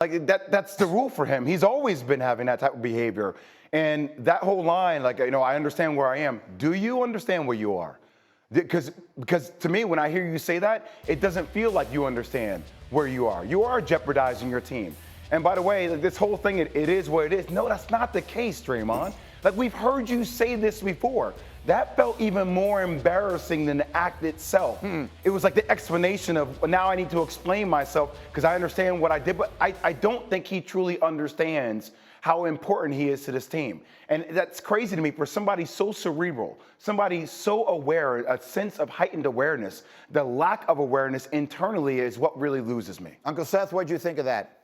Like that's the rule for him. He's always been having that type of behavior. And that whole line, like, I understand where I am. Do you understand where you are? Because to me, when I hear you say that, it doesn't feel like you understand where you are. You are jeopardizing your team. And by the way, like, this whole thing, it is what it is. No, that's not the case, Draymond. Like, we've heard you say this before. That felt even more embarrassing than the act itself. It was like the explanation of, now I need to explain myself because I understand what I did, but I don't think he truly understands how important he is to this team. And that's crazy to me for somebody so cerebral, somebody so aware, a sense of heightened awareness. The lack of awareness internally is what really loses me. Uncle Seth, what'd you think of that?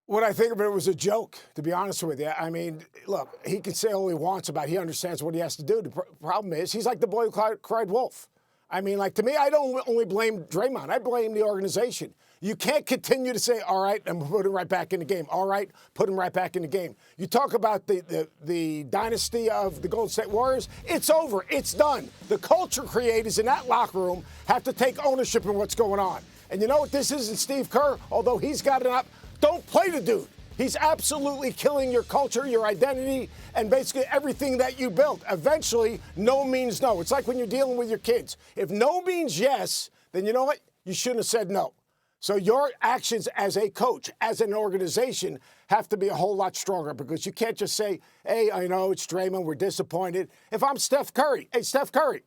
What I think of it was a joke, to be honest with you. I mean, look, he can say all he wants about he understands what he has to do. The problem is he's like the boy who cried wolf. I mean, like, to me, I don't only blame Draymond. I blame the organization. You can't continue to say, all right, and put him right back in the game. All right, put him right back in the game. You talk about the dynasty of the Golden State Warriors. It's over. It's done. The culture creators in that locker room have to take ownership in what's going on. And you know what? This isn't Steve Kerr, although he's got it up. Don't play the dude. He's absolutely killing your culture, your identity, and basically everything that you built. Eventually, no means no. It's like when you're dealing with your kids. If no means yes, then you know what? You shouldn't have said no. So your actions as a coach, as an organization, have to be a whole lot stronger because you can't just say, hey, I know it's Draymond, we're disappointed. If I'm Steph Curry, hey, Steph Curry,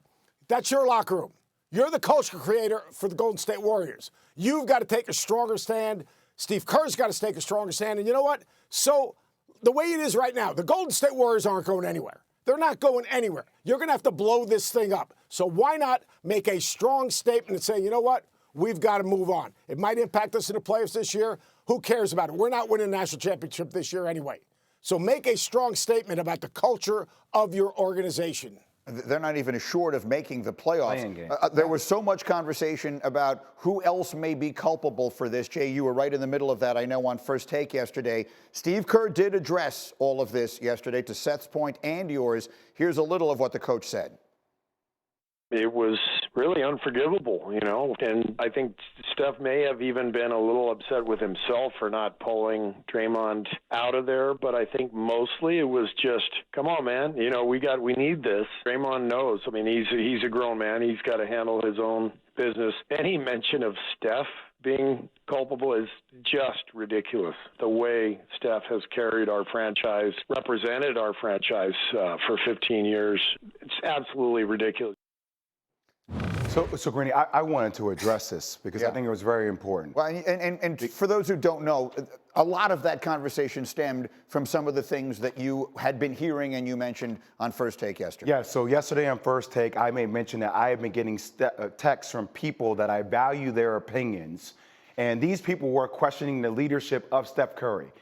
that's your locker room. You're the culture creator for the Golden State Warriors. You've got to take a stronger stand. Steve Kerr's got to take a stronger stand. And you know what? So the way it is right now, the Golden State Warriors aren't going anywhere. They're not going anywhere. You're going to have to blow this thing up. So why not make a strong statement and say, you know what? We've got to move on. It might impact us in the playoffs this year. Who cares about it? We're not winning a national championship this year anyway. So make a strong statement about the culture of your organization. They're not even assured of making the playoffs. There was so much conversation about who else may be culpable for this. Jay, you were right in the middle of that, I know, on First Take yesterday. Steve Kerr did address all of this yesterday, to Seth's point and yours. Here's a little of what the coach said. It was really unforgivable, you know, and I think Steph may have even been a little upset with himself for not pulling Draymond out of there, but I think mostly it was just, come on, man, you know, we need this. Draymond knows. I mean, he's a grown man. He's got to handle his own business. Any mention of Steph being culpable is just ridiculous. The way Steph has carried our franchise, represented our franchise for 15 years, it's absolutely ridiculous. So Greeny, I wanted to address this because I think it was very important. Well, and for those who don't know, a lot of that conversation stemmed from some of the things that you had been hearing and you mentioned on First Take yesterday. Yeah, so yesterday on First Take, I made mention that I have been getting texts from people that I value their opinions, and these people were questioning the leadership of Steph Curry.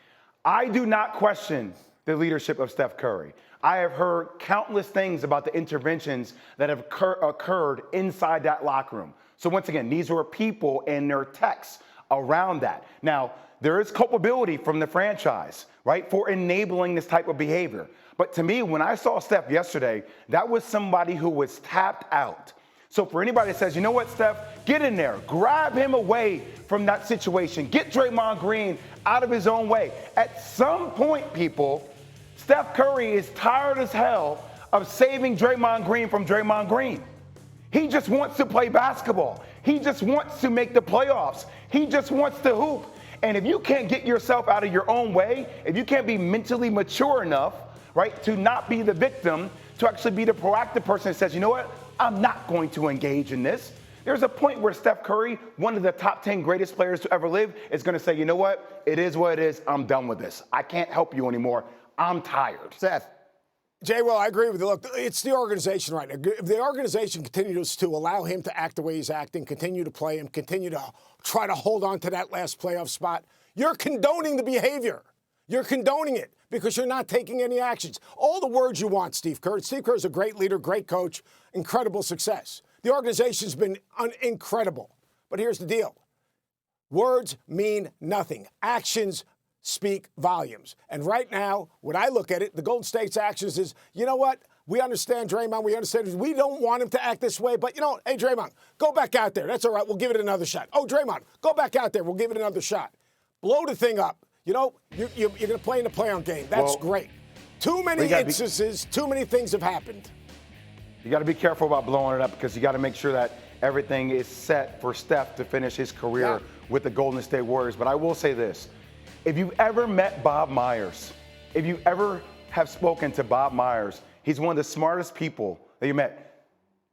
I do not question the leadership of Steph Curry. I have heard countless things about the interventions that have occurred inside that locker room. So once again, these were people and their texts around that. Now, there is culpability from the franchise, right, for enabling this type of behavior. But to me, when I saw Steph yesterday, that was somebody who was tapped out. So for anybody that says, you know what, Steph, get in there, grab him away from that situation, get Draymond Green out of his own way. At some point, people, Steph Curry is tired as hell of saving Draymond Green from Draymond Green. He just wants to play basketball. He just wants to make the playoffs. He just wants to hoop. And if you can't get yourself out of your own way, if you can't be mentally mature enough, right, to not be the victim, to actually be the proactive person that says, you know what, I'm not going to engage in this. There's a point where Steph Curry, one of the top 10 greatest players to ever live, is going to say, you know what, it is what it is. I'm done with this. I can't help you anymore. I'm tired. Seth. Jay, well, I agree with you. Look, it's the organization right now. If the organization continues to allow him to act the way he's acting, continue to play him, continue to try to hold on to that last playoff spot, you're condoning the behavior. You're condoning it because you're not taking any actions. All the words you want, Steve Kerr. Steve Kerr is a great leader, great coach, incredible success. The organization's been incredible. But here's the deal. Words mean nothing. Actions speak volumes. And right now, when I look at it, the Golden State's actions is, you know what? We understand Draymond. We understand we don't want him to act this way. But, you know, hey, Draymond, go back out there. That's all right. We'll give it another shot. Oh, Draymond, go back out there. We'll give it another shot. blow the thing up. You know, you're going to play in a play-on game. That's great. Too many instances, too many things have happened. You got to be careful about blowing it up because you got to make sure that everything is set for Steph to finish his career with the Golden State Warriors. But I will say this. If you've ever met Bob Myers, if you ever have spoken to Bob Myers, he's one of the smartest people that you met.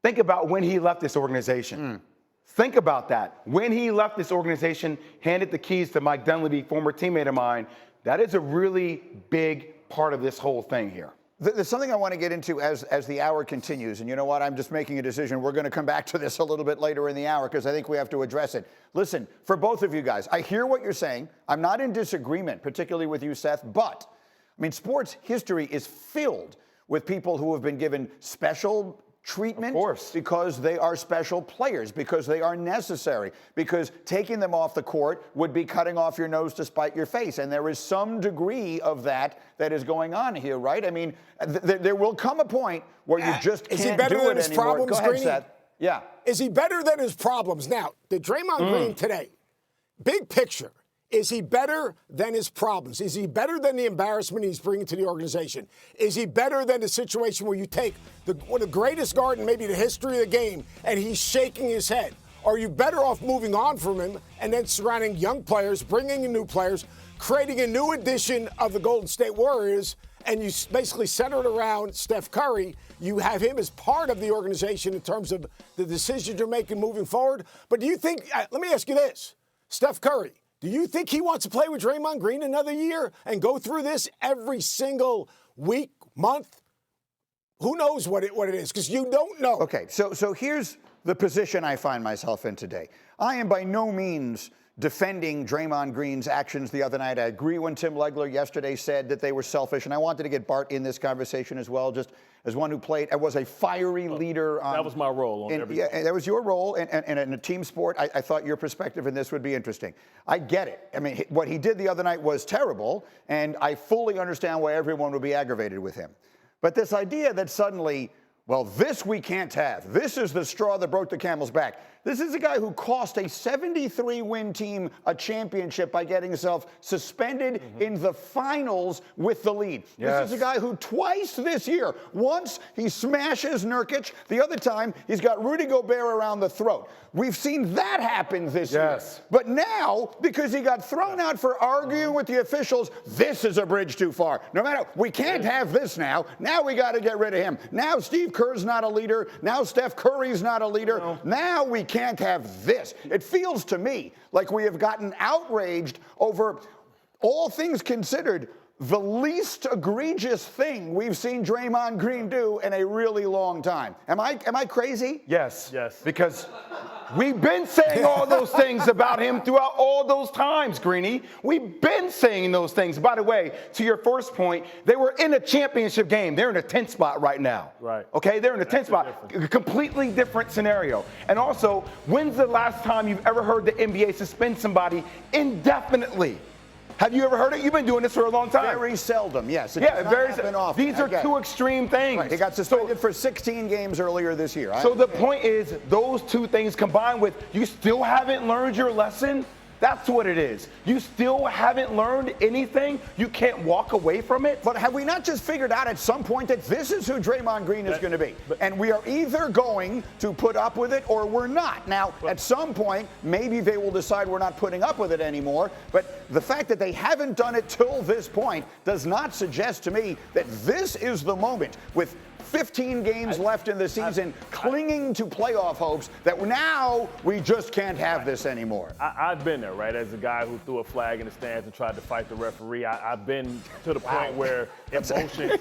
Think about when he left this organization. Think about that. When he left this organization, handed the keys to Mike Dunleavy, former teammate of mine, that is a really big part of this whole thing here. There's something I want to get into as the hour continues. And you know what? I'm just making a decision. We're going to come back to this a little bit later in the hour because I think we have to address it. Listen, for both of you guys, I hear what you're saying. I'm not in disagreement, particularly with you, Seth. But, I mean, sports history is filled with people who have been given special treatment because they are special players, because they are necessary, because taking them off the court would be cutting off your nose to spite your face. And there is some degree of that is going on here, right? I mean, there will come a point where you just can't do it anymore. Is he better than his problems, Go ahead, Seth. Yeah. Is he better than his problems? Now, the Draymond Green today, big picture, is he better than his problems? Is he better than the embarrassment he's bringing to the organization? Is he better than the situation where you take one of the greatest guard in maybe the history of the game and he's shaking his head? Are you better off moving on from him and then surrounding young players, bringing in new players, creating a new edition of the Golden State Warriors, and you basically center it around Steph Curry? You have him as part of the organization in terms of the decisions you're making moving forward. But do you think, let me ask you this, Steph Curry, do you think he wants to play with Draymond Green another year and go through this every single week, month? Who knows what it is? Because you don't know. Okay, so here's the position I find myself in today. I am by no means defending Draymond Green's actions the other night. I agree when Tim Legler yesterday said that they were selfish, and I wanted to get Bart in this conversation as well, just as one who was a fiery leader. That was my role on everything. Yeah, that was your role, and in a team sport, I thought your perspective in this would be interesting. I get it. I mean, what he did the other night was terrible, and I fully understand why everyone would be aggravated with him. But this idea that suddenly, well, this we can't have. This is the straw that broke the camel's back. This is a guy who cost a 73-win team a championship by getting himself suspended in the finals with the lead. This is a guy who twice this year, once he smashes Nurkic, the other time he's got Rudy Gobert around the throat. We've seen that happen this year. But now, because he got thrown out for arguing with the officials, this is a bridge too far. No matter, we can't have this now. Now we got to get rid of him. Now Steve Kerr's not a leader. Now Steph Curry's not a leader. Now we can't have this. It feels to me like we have gotten outraged over, all things considered, the least egregious thing we've seen Draymond Green do in a really long time. Am I crazy? Yes. Because we've been saying all those things about him throughout all those times, Greeny. We've been saying those things. By the way, to your first point, they were in a championship game. They're in a 10th spot right now. Right. Okay, they're in a 10th spot. A completely different scenario. And also, when's the last time you've ever heard the NBA suspend somebody indefinitely? Have you ever heard it? You've been doing this for a long time. Very seldom, yes. Very seldom. These are two extreme things. Right. He got suspended for 16 games earlier this year. So the point is, those two things combined with, you still haven't learned your lesson? That's what it is. You still haven't learned anything? You can't walk away from it? But have we not just figured out at some point that this is who Draymond Green is going to be? And we are either going to put up with it or we're not. Now, at some point, maybe they will decide we're not putting up with it anymore. But the fact that they haven't done it till this point does not suggest to me that this is the moment, with 15 games left in the season, clinging to playoff hopes, that now we just can't have this anymore. I've been there, right? As a guy who threw a flag in the stands and tried to fight the referee, I've been to the point where emotion.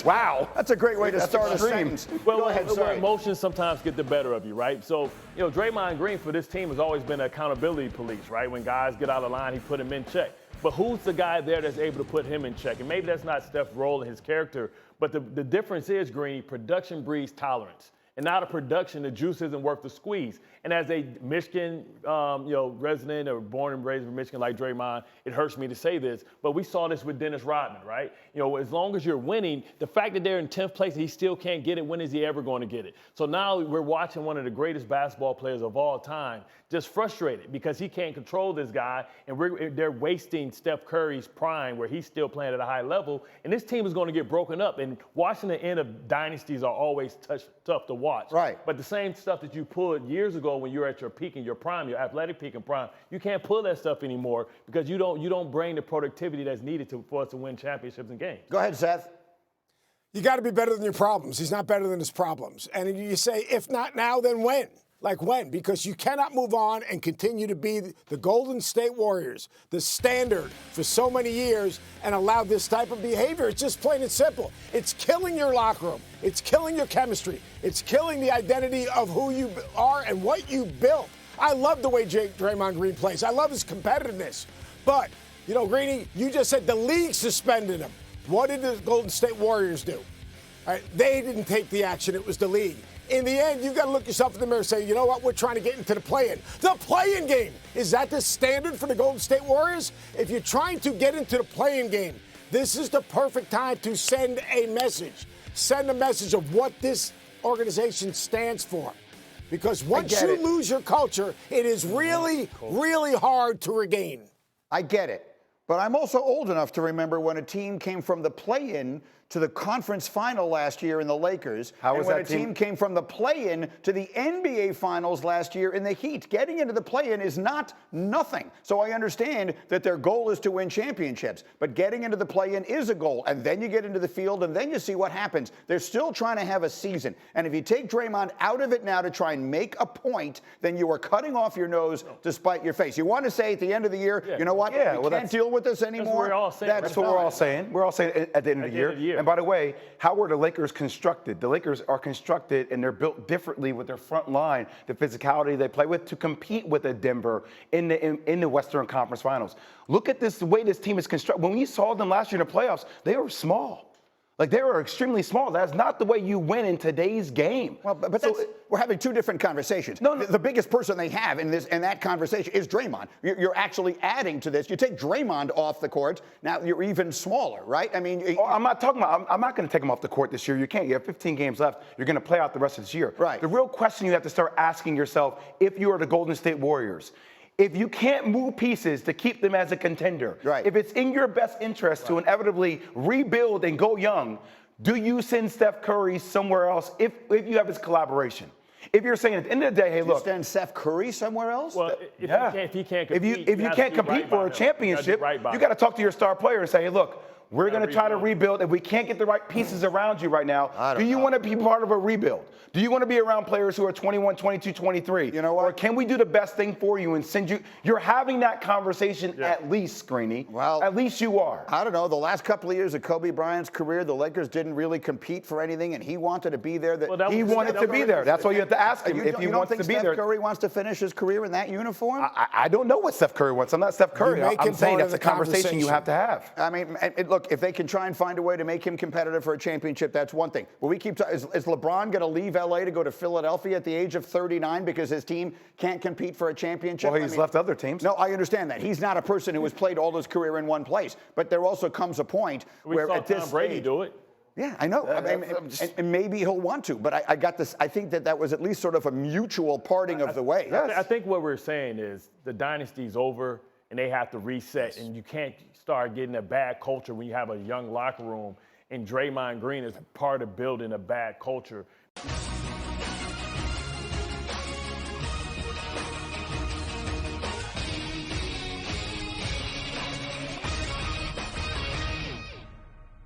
Wow. That's a great way to start a sentence. Well, Go ahead, sorry. Emotions sometimes get the better of you, right? So, Draymond Green for this team has always been an accountability police, right? When guys get out of line, he put them in check. But who's the guy there that's able to put him in check? And maybe that's not Steph's role and his character, but the difference is, Greeny, production breeds tolerance. And now the production, the juice isn't worth the squeeze. And as a Michigan, resident or born and raised in Michigan like Draymond, it hurts me to say this, but we saw this with Dennis Rodman, right? As long as you're winning, the fact that they're in 10th place and he still can't get it, when is he ever going to get it? So now we're watching one of the greatest basketball players of all time just frustrated because he can't control this guy, and they're wasting Steph Curry's prime where he's still playing at a high level, and this team is going to get broken up. And watching the end of dynasties are always tough to watch. Right. But the same stuff that you pulled years ago when you were at your peak and your prime, your athletic peak and prime, you can't pull that stuff anymore because you don't bring the productivity that's needed for us to win championships and games. Go ahead, Seth. You got to be better than your problems. He's not better than his problems. And you say, if not now, then when? Like when? Because you cannot move on and continue to be the Golden State Warriors, the standard for so many years, and allow this type of behavior. It's just plain and simple. It's killing your locker room. It's killing your chemistry. It's killing the identity of who you are and what you built. I love the way Draymond Green plays. I love his competitiveness. But, Greeny, you just said the league suspended him. What did the Golden State Warriors do? All right, they didn't take the action. It was the league. In the end, you've got to look yourself in the mirror and say, you know what, we're trying to get into the play-in. The play-in game, is that the standard for the Golden State Warriors? If you're trying to get into the play-in game, this is the perfect time to send a message. Send a message of what this organization stands for. Because once you lose your culture, it is really, really hard to regain. I get it. But I'm also old enough to remember when a team came from the play-in to the conference final last year in the Lakers. How was that team? When a team came from the play-in to the NBA finals last year in the Heat. Getting into the play-in is not nothing. So I understand that their goal is to win championships. But getting into the play-in is a goal. And then you get into the field, and then you see what happens. They're still trying to have a season. And if you take Draymond out of it now to try and make a point, then you are cutting off your nose to spite your face. You want to say at the end of the year, you know what? We can't deal with this anymore. That's what we're all saying. That's what we're all saying. We're all saying at the end of the year. And by the way, how were the Lakers constructed? The Lakers are constructed and they're built differently with their front line, the physicality they play with to compete with a Denver in the Western Conference Finals. Look at the way this team is constructed. When we saw them last year in the playoffs, they were small. Like, they were extremely small. That's not the way you win in today's game. Well, but we're having two different conversations. No. The biggest person they have in that conversation is Draymond. You're actually adding to this. You take Draymond off the court, now you're even smaller, right? I mean, I'm not talking about. I'm not going to take him off the court this year. You can't. You have 15 games left. You're going to play out the rest of this year. Right. The real question you have to start asking yourself, if you are the Golden State Warriors, if you can't move pieces to keep them as a contender, if it's in your best interest to inevitably rebuild and go young, do you send Steph Curry somewhere else if you have his collaboration? If you're saying at the end of the day, hey, look. You send Steph Curry somewhere else? Well, if he can't compete, if you can't compete for a championship, you got to talk to your star player and say, hey, look, we're going to try to rebuild. If we can't get the right pieces around you right now, do you want to be part of a rebuild? Do you want to be around players who are 21, 22, 23? You know what? Or can we do the best thing for you and send you? You're having that conversation at least, Greeny. Well, at least you are. I don't know. The last couple of years of Kobe Bryant's career, the Lakers didn't really compete for anything, and he wanted to be there. He wanted to be there. That's why you have to ask him if he wants to be there. Steph Curry wants to finish his career in that uniform? I don't know what Steph Curry wants. I'm not Steph Curry. I'm saying that's a conversation you have to have. I mean, look, if they can try and find a way to make him competitive for a championship, that's one thing. But we keep is LeBron going to leave LA to go to Philadelphia at the age of 39 because his team can't compete for a championship? Well, he's left other teams. No, I understand that. He's not a person who has played all his career in one place. But there also comes a point where at this Tom Brady do it. Yeah, I know. And maybe he'll want to. But I got this. I think that was at least sort of a mutual parting of the way. Yes. I think what we're saying is the dynasty's over and they have to reset. And you can't start getting a bad culture when you have a young locker room. And Draymond Green is part of building a bad culture